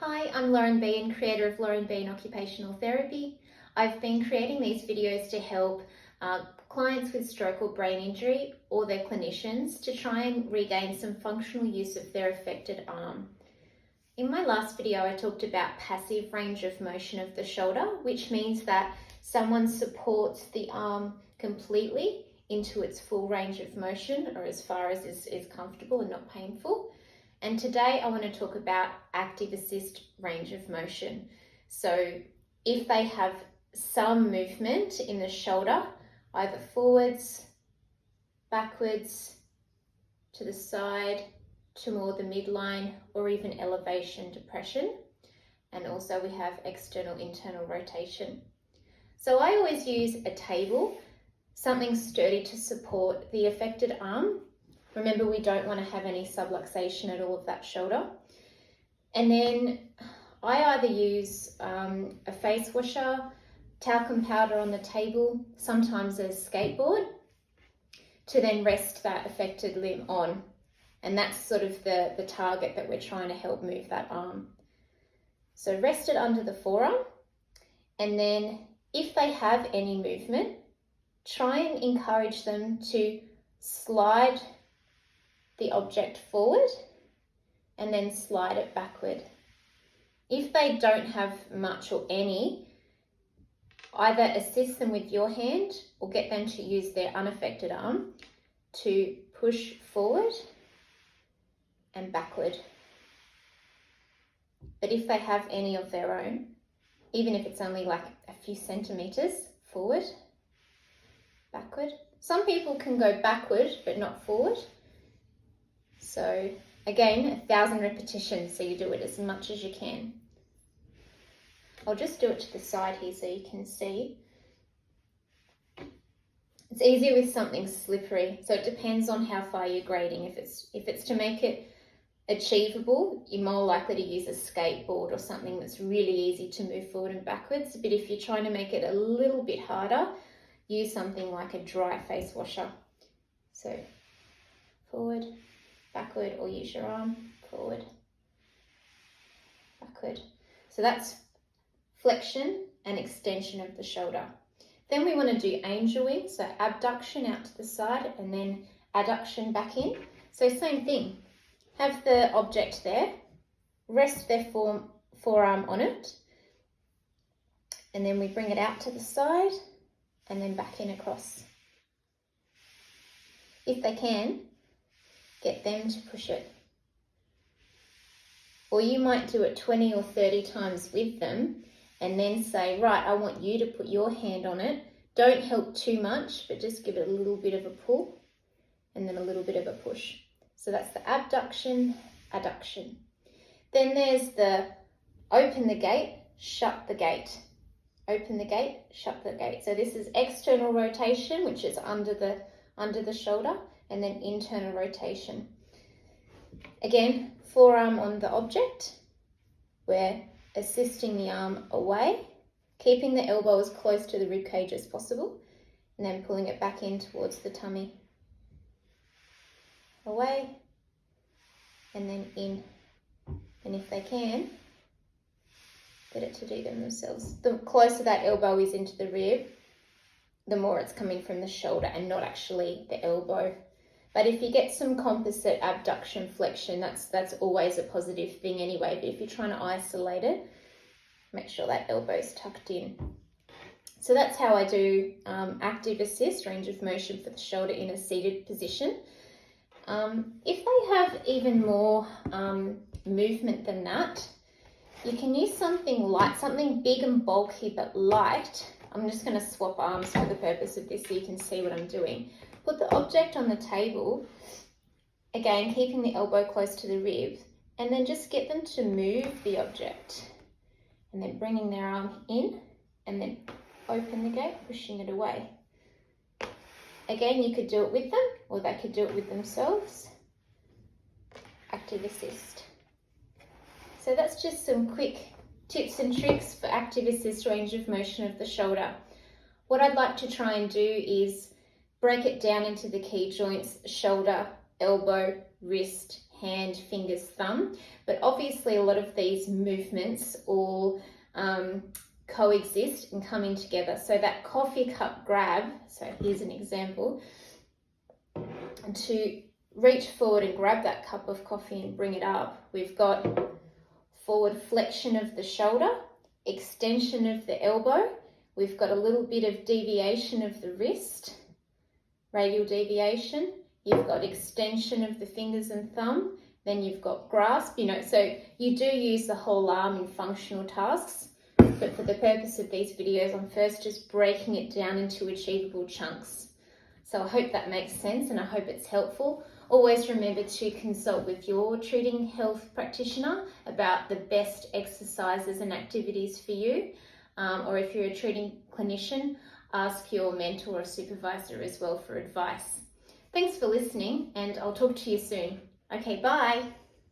Hi, I'm Lauren Bean, creator of Lauren Bean Occupational Therapy. I've been creating these videos to help clients with stroke or brain injury or their clinicians to try and regain some functional use of their affected arm. In my last video, I talked about passive range of motion of the shoulder, which means that someone supports the arm completely into its full range of motion, or as far as is comfortable and not painful. And today I want to talk about active assist range of motion. So if they have some movement in the shoulder, either forwards, backwards, to the side, to more the midline, or even elevation depression. And also we have external internal rotation. So I always use a table, something sturdy to support the affected arm. Remember, we don't want to have any subluxation at all of that shoulder. And then I either use a face washer, talcum powder on the table, sometimes a skateboard, to then rest that affected limb on. And that's sort of the target that we're trying to help move that arm. So rest it under the forearm, and then if they have any movement, try and encourage them to slide the object forward and then slide it backward. If they don't have much or any, either assist them with your hand or get them to use their unaffected arm to push forward and backward. But if they have any of their own, even if it's only like a few centimeters forward, backward. Some people can go backward but not forward. So again, 1,000 repetitions, so you do it as much as you can. I'll just do it to the side here so you can see. It's easier with something slippery, so it depends on how far you're grading. If it's to make it achievable, you're more likely to use a skateboard or something that's really easy to move forward and backwards. But if you're trying to make it a little bit harder, use something like a dry face washer. So forward, backward, or use your arm, forward, backward. So that's flexion and extension of the shoulder. Then we want to do angel wing, so abduction out to the side and then adduction back in. So same thing, have the object there, rest their forearm on it, and then we bring it out to the side and then back in across. If they can, get them to push it. Or you might do it 20 or 30 times with them and then say, right, I want you to put your hand on it. Don't help too much, but just give it a little bit of a pull and then a little bit of a push. So that's the abduction, adduction. Then there's the open the gate, shut the gate. Open the gate, shut the gate. So this is external rotation, which is under the shoulder, and then internal rotation. Again, forearm on the object. We're assisting the arm away, keeping the elbow as close to the rib cage as possible, and then pulling it back in towards the tummy. Away, and then in. And if they can, get it to do them themselves. The closer that elbow is into the rib, the more it's coming from the shoulder and not actually the elbow. But if you get some composite abduction flexion, that's always a positive thing anyway. But if you're trying to isolate it, make sure that elbow's tucked in. So that's how I do active assist, range of motion for the shoulder in a seated position. If they have even more movement than that, you can use something light, something big and bulky but light. I'm just going to swap arms for the purpose of this so you can see what I'm doing. Put the object on the table, again keeping the elbow close to the rib, and then just get them to move the object. And then bringing their arm in and then open the gate, pushing it away. Again, you could do it with them or they could do it with themselves. Active assist. So that's just some quick tips and tricks for active assist range of motion of the shoulder. What I'd like to try and do is break it down into the key joints: shoulder, elbow, wrist, hand, fingers, thumb. But obviously a lot of these movements all coexist and come in together. So that coffee cup grab, so here's an example, to reach forward and grab that cup of coffee and bring it up, we've got forward flexion of the shoulder, extension of the elbow, we've got a little bit of deviation of the wrist, radial deviation, you've got extension of the fingers and thumb, then you've got grasp, so you do use the whole arm in functional tasks, but for the purpose of these videos, I'm first just breaking it down into achievable chunks. So I hope that makes sense and I hope it's helpful. Always remember to consult with your treating health practitioner about the best exercises and activities for you. Or if you're a treating clinician, ask your mentor or supervisor as well for advice. Thanks for listening and I'll talk to you soon. Okay, bye.